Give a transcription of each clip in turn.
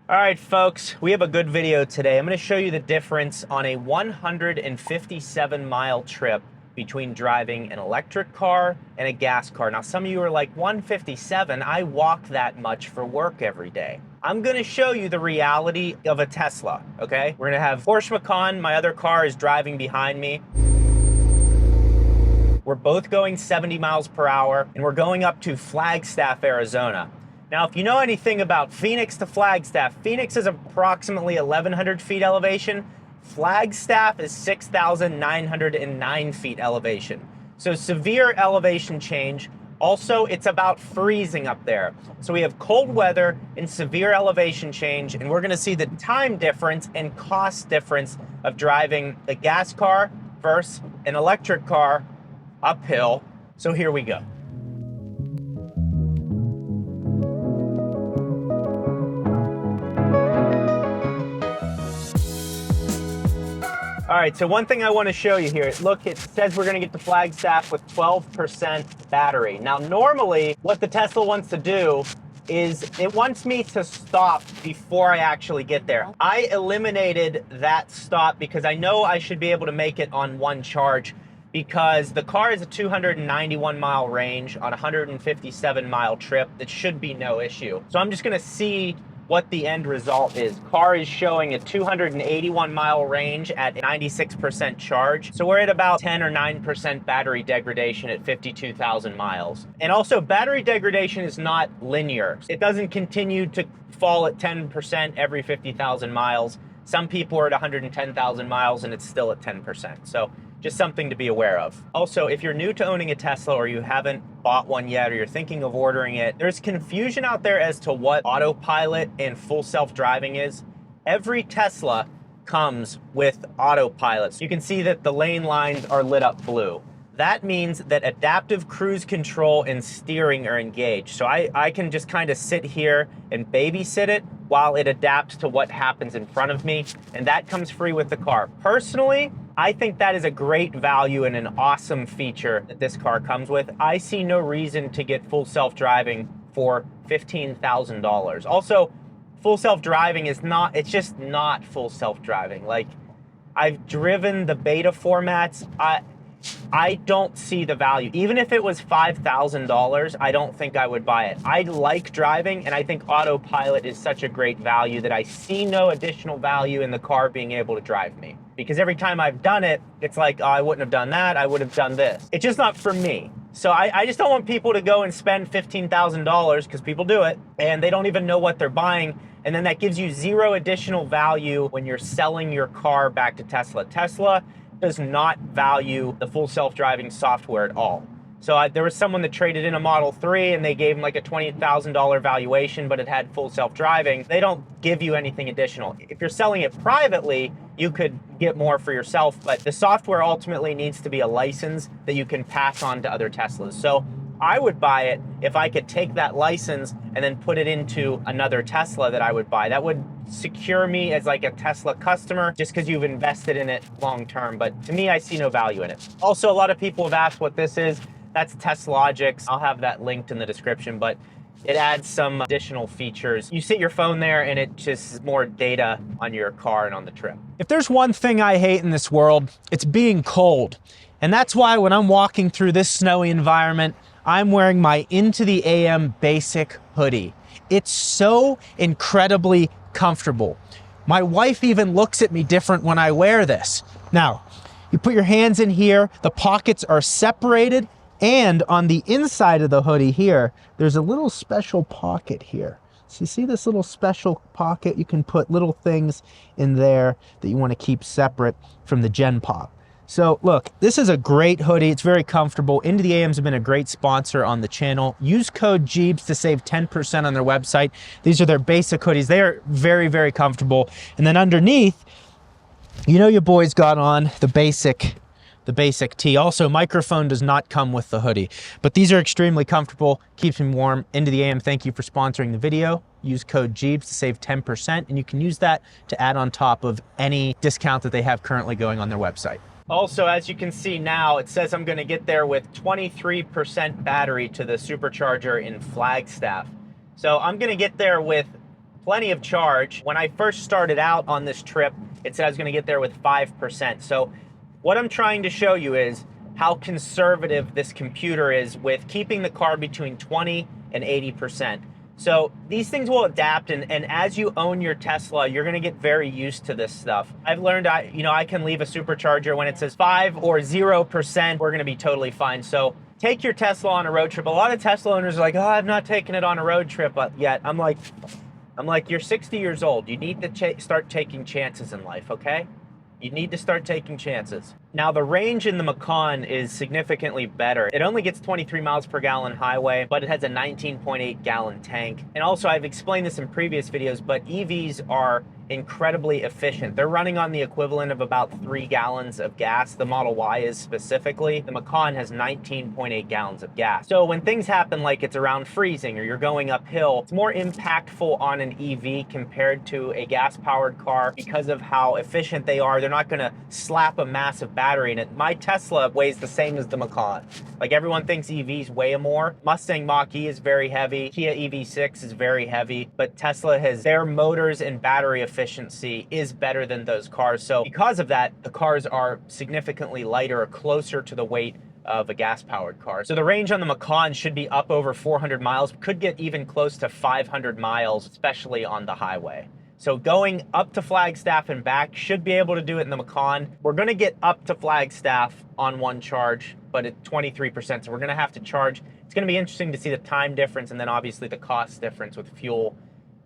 All right, folks, we have a good video today. I'm going to show you the difference on a 157-mile trip between driving an electric car and a gas car. Now, some of you are like, 157? I walk that much for work every day. I'm going to show you the reality of a Tesla, okay? We're going to have Porsche Macan. My other car is driving behind me. We're both going 70 miles per hour, and we're going up to Flagstaff, Arizona. Now, if you know anything about Phoenix to Flagstaff, Phoenix is approximately 1,100 feet elevation. Flagstaff is 6,909 feet elevation. So severe elevation change. Also, it's about freezing up there. So we have cold weather and severe elevation change, and we're gonna see the time difference and cost difference of driving a gas car versus an electric car uphill. So here we go. All right, so one thing I want to show you here, look, it says we're going to get to Flagstaff with 12% battery. Now, normally what the Tesla wants to do is it wants me to stop before I actually get there. I eliminated that stop because I know I should be able to make it on one charge, because the car is a 291 mile range on a 157 mile trip. That should be no issue. So I'm just going to see what the end result is. Car is showing a 281 mile range at 96% charge. So we're at about 10 or 9% battery degradation at 52,000 miles. And also, battery degradation is not linear. It doesn't continue to fall at 10% every 50,000 miles. Some people are at 110,000 miles and it's still at 10%. So just something to be aware of. Also, if you're new to owning a Tesla or you haven't bought one yet or you're thinking of ordering it, there's confusion out there as to what autopilot and full self-driving is. Every Tesla comes with autopilot. You can see that the lane lines are lit up blue. That means that adaptive cruise control and steering are engaged. So I can just kind of sit here and babysit it while it adapts to what happens in front of me. And that comes free with the car. Personally, I think that is a great value and an awesome feature that this car comes with. I see no reason to get full self-driving for $15,000. Also, full self-driving is not, it's just not full self-driving. Like, I've driven the beta formats. I don't see the value. Even if it was $5,000, I don't think I would buy it. I like driving, and I think autopilot is such a great value that I see no additional value in the car being able to drive me. Because every time I've done it, it's like, oh, I wouldn't have done that, I would have done this. It's just not for me. So I just don't want people to go and spend $15,000, because people do it, and they don't even know what they're buying. And then that gives you zero additional value when you're selling your car back to Tesla. Tesla does not value the full self-driving software at all. So there was someone that traded in a Model 3 and they gave him like a $20,000 valuation, but it had full self-driving. They don't give you anything additional. If you're selling it privately, you could get more for yourself, but the software ultimately needs to be a license that you can pass on to other Teslas. So I would buy it if I could take that license and then put it into another Tesla that I would buy. That would secure me as like a Tesla customer just because you've invested in it long term. But to me, I see no value in it. Also, a lot of people have asked what this is. That's TeslaLogix. I'll have that linked in the description, but it adds some additional features. You sit your phone there and it just is more data on your car and on the trip. If there's one thing I hate in this world, it's being cold. And that's why when I'm walking through this snowy environment, I'm wearing my INTOTHEAM basic hoodie. It's so incredibly comfortable. My wife even looks at me different when I wear this. Now, you put your hands in here, the pockets are separated, and on the inside of the hoodie here, there's a little special pocket here. So you see this little special pocket? You can put little things in there that you want to keep separate from the Gen Pop. So look, this is a great hoodie. It's very comfortable. INTOTHEAM's have been a great sponsor on the channel. Use code Gjeebs to save 10% on their website. These are their basic hoodies. They are very, very comfortable. And then underneath, you know your boys got on the basic tee. Also, microphone does not come with the hoodie, but these are extremely comfortable, keeps me warm. INTOTHEAM, thank you for sponsoring the video. Use code Gjeebs to save 10%, and you can use that to add on top of any discount that they have currently going on their website. Also, as you can see now, it says I'm going to get there with 23% battery to the supercharger in Flagstaff. So I'm going to get there with plenty of charge. When I first started out on this trip, it said I was gonna get there with 5%. So what I'm trying to show you is how conservative this computer is with keeping the car between 20 and 80%. So these things will adapt, and as you own your Tesla, you're gonna get very used to this stuff. I've learned I can leave a supercharger when it says 5 or 0%, we're gonna be totally fine. So take your Tesla on a road trip. A lot of Tesla owners are like, oh, I've not taken it on a road trip yet. I'm like, you're 60 years old. You need to start taking chances in life, okay? You need to start taking chances. Now, the range in the Macan is significantly better. It only gets 23 miles per gallon highway, but it has a 19.8 gallon tank. And also, I've explained this in previous videos, but EVs are incredibly efficient. They're running on the equivalent of about 3 gallons of gas. The Model Y is specifically. The Macan has 19.8 gallons of gas. So when things happen like it's around freezing or you're going uphill, it's more impactful on an EV compared to a gas-powered car because of how efficient they are. They're not gonna slap a massive battery in it. My Tesla weighs the same as the Macan. Like, everyone thinks EVs weigh more. Mustang Mach-E is very heavy. Kia EV6 is very heavy, but Tesla has their motors and battery efficiency is better than those cars. So because of that, the cars are significantly lighter or closer to the weight of a gas-powered car. So the range on the Macan should be up over 400 miles, could get even close to 500 miles, especially on the highway. So going up to Flagstaff and back, should be able to do it in the Macan. We're gonna get up to Flagstaff on one charge, but at 23%, so we're gonna have to charge. It's gonna be interesting to see the time difference and then obviously the cost difference with fuel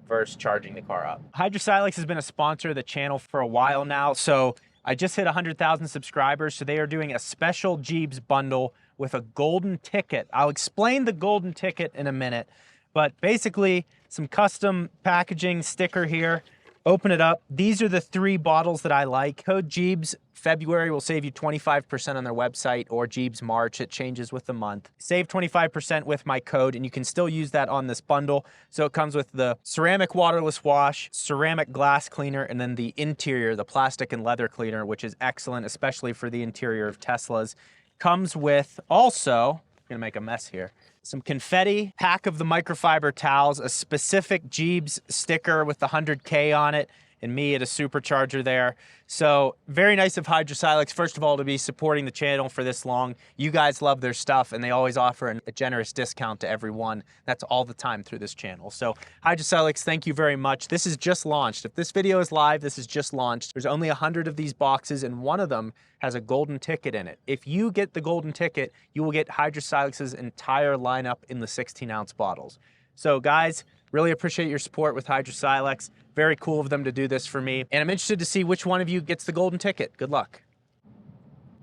versus charging the car up. Hydrosilex has been a sponsor of the channel for a while now, so I just hit 100,000 subscribers, so they are doing a special Gjeebs bundle with a golden ticket. I'll explain the golden ticket in a minute, but basically some custom packaging sticker here. Open it up. These are the 3 bottles that I like. Code Gjeebs February will save you 25% on their website, or Gjeebs March. It changes with the month. Save 25% with my code, and you can still use that on this bundle. So it comes with the ceramic waterless wash, ceramic glass cleaner, and then the interior, the plastic and leather cleaner, which is excellent, especially for the interior of Teslas. Comes with also, I'm gonna make a mess here, some confetti, pack of the microfiber towels, a specific Gjeebs sticker with the 100K on it, and me at a supercharger there. So very nice of Hydrosilex, first of all, to be supporting the channel for this long. You guys love their stuff, and they always offer a generous discount to everyone. That's all the time through this channel. So Hydrosilex, thank you very much. This is just launched. If this video is live, this is just launched. There's only 100 of these boxes, and one of them has a golden ticket in it. If you get the golden ticket, you will get Hydrosilex's entire lineup in the 16-ounce bottles. So guys, really appreciate your support with Hydrosilex. Very cool of them to do this for me. And I'm interested to see which one of you gets the golden ticket. Good luck.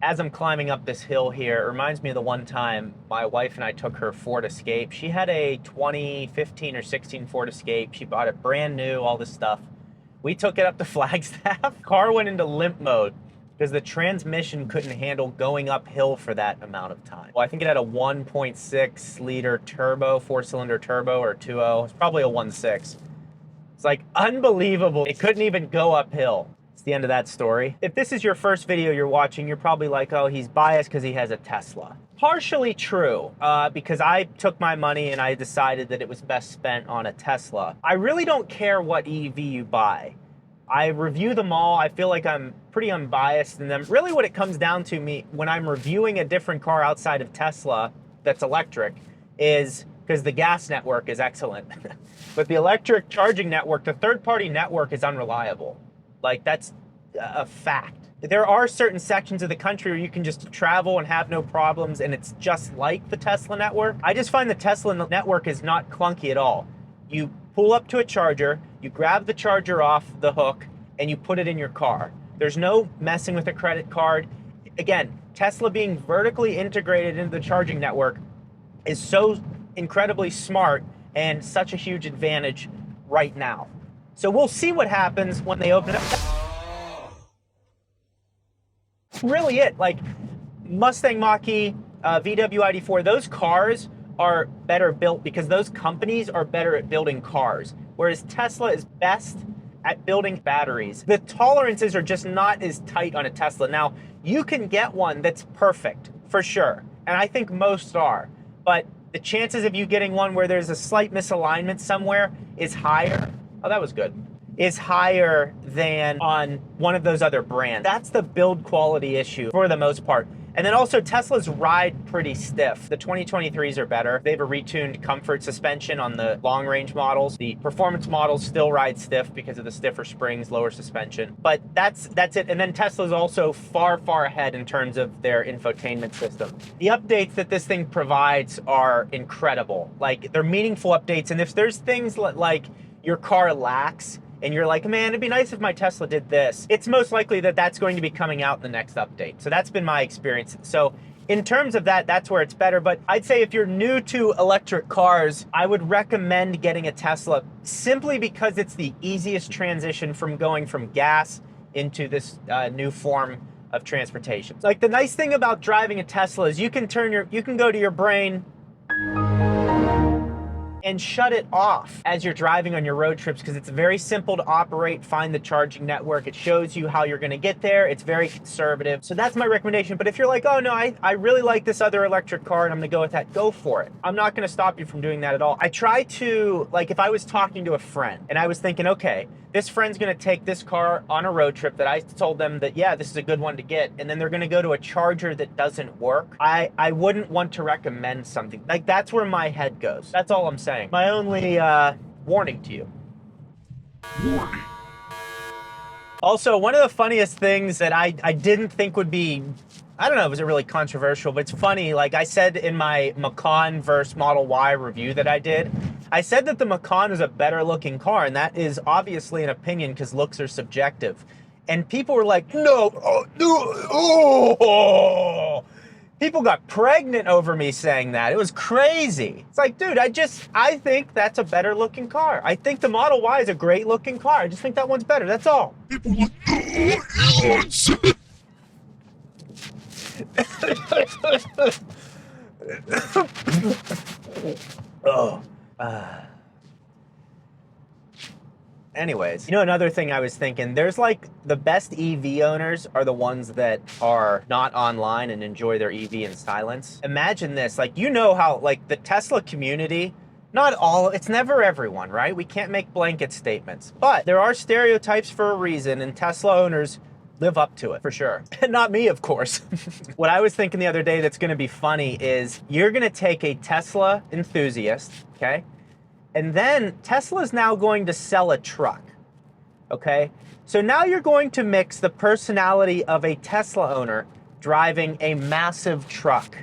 As I'm climbing up this hill here, it reminds me of the one time my wife and I took her Ford Escape. She had a 2015 or 16 Ford Escape. She bought it brand new, all this stuff. We took it up to Flagstaff. Car went into limp mode because the transmission couldn't handle going uphill for that amount of time. Well, I think it had a 1.6 liter turbo, 4-cylinder turbo, or 2.0. It's probably a 1.6. It's like unbelievable. It couldn't even go uphill. It's the end of that story. If this is your first video you're watching, you're probably like, oh, he's biased because he has a Tesla. Partially true, because I took my money and I decided that it was best spent on a Tesla. I really don't care what EV you buy. I review them all. I feel like I'm pretty unbiased in them. Really what it comes down to me when I'm reviewing a different car outside of Tesla that's electric is because the gas network is excellent. But the electric charging network, the third-party network, is unreliable. Like, that's a fact. There are certain sections of the country where you can just travel and have no problems, and it's just like the Tesla network. I just find the Tesla network is not clunky at all. You pull up to a charger, you grab the charger off the hook, and you put it in your car. There's no messing with a credit card. Again, Tesla being vertically integrated into the charging network is so incredibly smart and such a huge advantage right now. So we'll see what happens when they open it up. That's really it. Like Mustang Mach-E, VW ID4, those cars are better built because those companies are better at building cars, whereas Tesla is best at building batteries. The tolerances are just not as tight on a Tesla. Now, you can get one that's perfect, for sure, and I think most are, but the chances of you getting one where there's a slight misalignment somewhere is higher. Oh, that was good. Is higher than on one of those other brands. That's the build quality issue for the most part. And then also Teslas ride pretty stiff. The 2023s are better. They have a retuned comfort suspension on the long range models. The performance models still ride stiff because of the stiffer springs, lower suspension. But that's it. And then Tesla's also far, far ahead in terms of their infotainment system. The updates that this thing provides are incredible. Like, they're meaningful updates. And if there's things like your car lacks, and you're like, man, it'd be nice if my Tesla did this, it's most likely that that's going to be coming out in the next update. So that's been my experience. So in terms of that, that's where it's better. But I'd say if you're new to electric cars, I would recommend getting a Tesla simply because it's the easiest transition from going from gas into this new form of transportation. Like, the nice thing about driving a Tesla is you can go to your brain and shut it off as you're driving on your road trips, because it's very simple to operate, find the charging network. It shows you how you're gonna get there. It's very conservative. So that's my recommendation. But if you're like, oh no, I really like this other electric car and I'm gonna go with that, go for it. I'm not gonna stop you from doing that at all. I try to, like, if I was talking to a friend and I was thinking, okay, this friend's gonna take this car on a road trip that I told them that, yeah, this is a good one to get, and then they're gonna go to a charger that doesn't work, I wouldn't want to recommend something. Like, that's where my head goes. That's all I'm saying. My only warning to you. Warning. Also, one of the funniest things that I didn't think would be, I don't know, was it really controversial, but it's funny. Like I said in my Macan versus Model Y review that I did, I said that the Macan is a better looking car, and that is obviously an opinion because looks are subjective. And people were like, no, oh. People got pregnant over me saying that. It was crazy. It's like, dude, I think that's a better looking car. I think the Model Y is a great looking car. I just think that one's better. That's all. People like, yes. Oh. Anyways, you know, another thing I was thinking, there's like the best EV owners are the ones that are not online and enjoy their EV in silence. Imagine this, like, you know how, like, the Tesla community, not all, it's never everyone, right? We can't make blanket statements, but there are stereotypes for a reason, and Tesla owners live up to it, for sure. And not me, of course. What I was thinking the other day that's gonna be funny is you're gonna take a Tesla enthusiast, okay? And then Tesla's now going to sell a truck, okay? So now you're going to mix the personality of a Tesla owner driving a massive truck.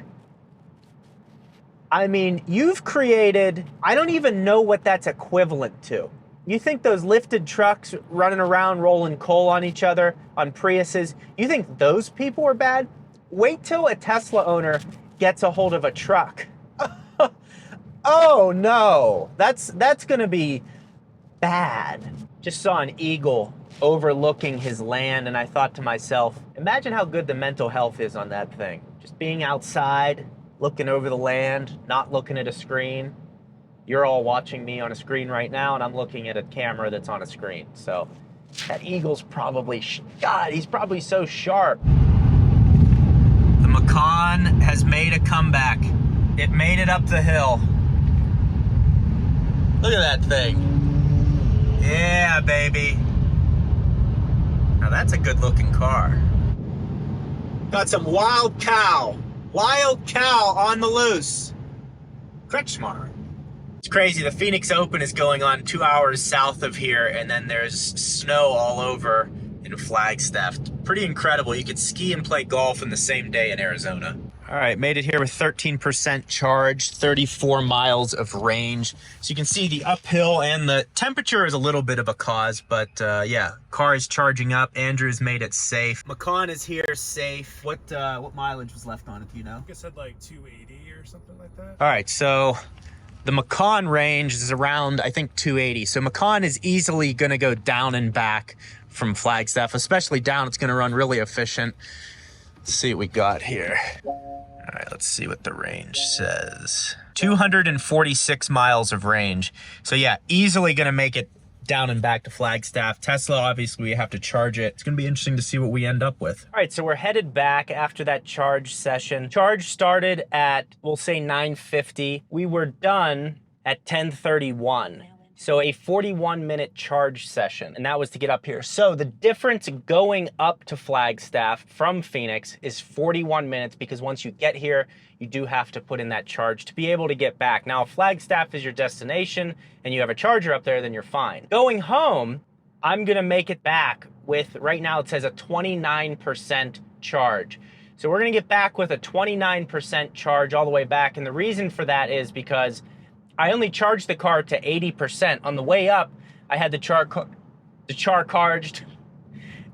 I mean, you've created, I don't even know what that's equivalent to. You think those lifted trucks running around rolling coal on each other on Priuses, you think those people are bad? Wait till a Tesla owner gets a hold of a truck. Oh no, that's gonna be bad. Just saw an eagle overlooking his land, and I thought to myself, imagine how good the mental health is on that thing. Just being outside, looking over the land, not looking at a screen. You're all watching me on a screen right now, and I'm looking at a camera that's on a screen. So that eagle's probably, God, he's probably so sharp. The Macan has made a comeback. It made it up the hill. Look at that thing. Yeah, baby. Now that's a good looking car. Got some wild cow on the loose. Kretschmar. It's crazy. The Phoenix Open is going on 2 hours south of here, and then there's snow all over in Flagstaff. Pretty incredible. You could ski and play golf in the same day in Arizona. All right, made it here with 13% charge, 34 miles of range. So you can see the uphill, and the temperature is a little bit of a cause, but yeah, car is charging up. Andrew's made it safe. Macan is here safe. What mileage was left on it, do you know? I think it said like 280 or something like that. All right, so the Macan range is around, I think, 280. So Macan is easily gonna go down and back from Flagstaff, especially down. It's gonna run really efficient. Let's see what we got here. All right, let's see what the range says. 246 miles of range. So yeah, easily gonna make it down and back to Flagstaff. Tesla, obviously, we have to charge it. It's gonna be interesting to see what we end up with. All right, so we're headed back after that charge session. Charge started at, we'll say 9:50. We were done at 10:31. So a 41-minute charge session, and that was to get up here. So the difference going up to Flagstaff from Phoenix is 41 minutes, because once you get here, you do have to put in that charge to be able to get back. Now, if Flagstaff is your destination and you have a charger up there, then you're fine. Going home, I'm gonna make it back with, right now it says a 29% charge. So we're gonna get back with a 29% charge all the way back. And the reason for that is because I only charged the car to 80%. On the way up, I had the char charged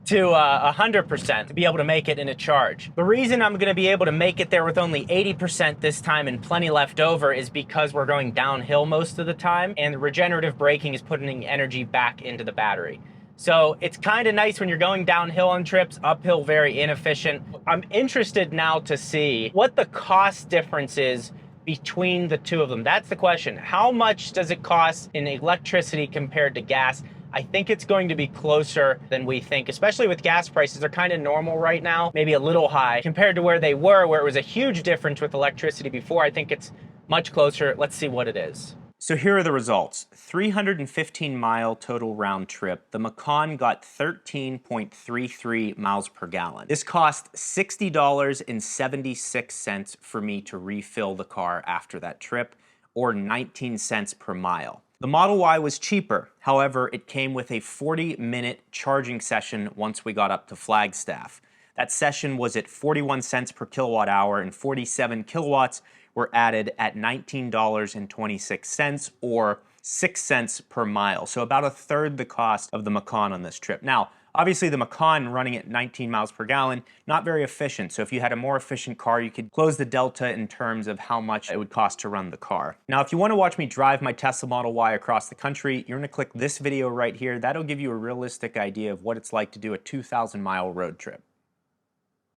to 100% to be able to make it in a charge. The reason I'm gonna be able to make it there with only 80% this time and plenty left over is because we're going downhill most of the time, and the regenerative braking is putting energy back into the battery. So it's kind of nice when you're going downhill on trips, uphill very inefficient. I'm interested now to see what the cost difference is between the two of them. That's the question. How much does it cost in electricity compared to gas? I think it's going to be closer than we think, especially with gas prices. They're kind of normal right now, maybe a little high compared to where they were, where it was a huge difference with electricity before. I think it's much closer. Let's see what it is. So here are the results. 315-mile total round trip. The Macan got 13.33 miles per gallon. This cost $60.76 for me to refill the car after that trip, or 19 cents per mile. The Model Y was cheaper. However, it came with a 40-minute charging session once we got up to Flagstaff. That session was at 41 cents per kilowatt hour, and 47 kilowatts were added at $19.26, or 6 cents per mile. So about a third the cost of the Macan on this trip. Now, obviously the Macan running at 19 miles per gallon, not very efficient. So if you had a more efficient car, you could close the delta in terms of how much it would cost to run the car. Now, if you want to watch me drive my Tesla Model Y across the country, you're going to click this video right here. That'll give you a realistic idea of what it's like to do a 2,000-mile road trip.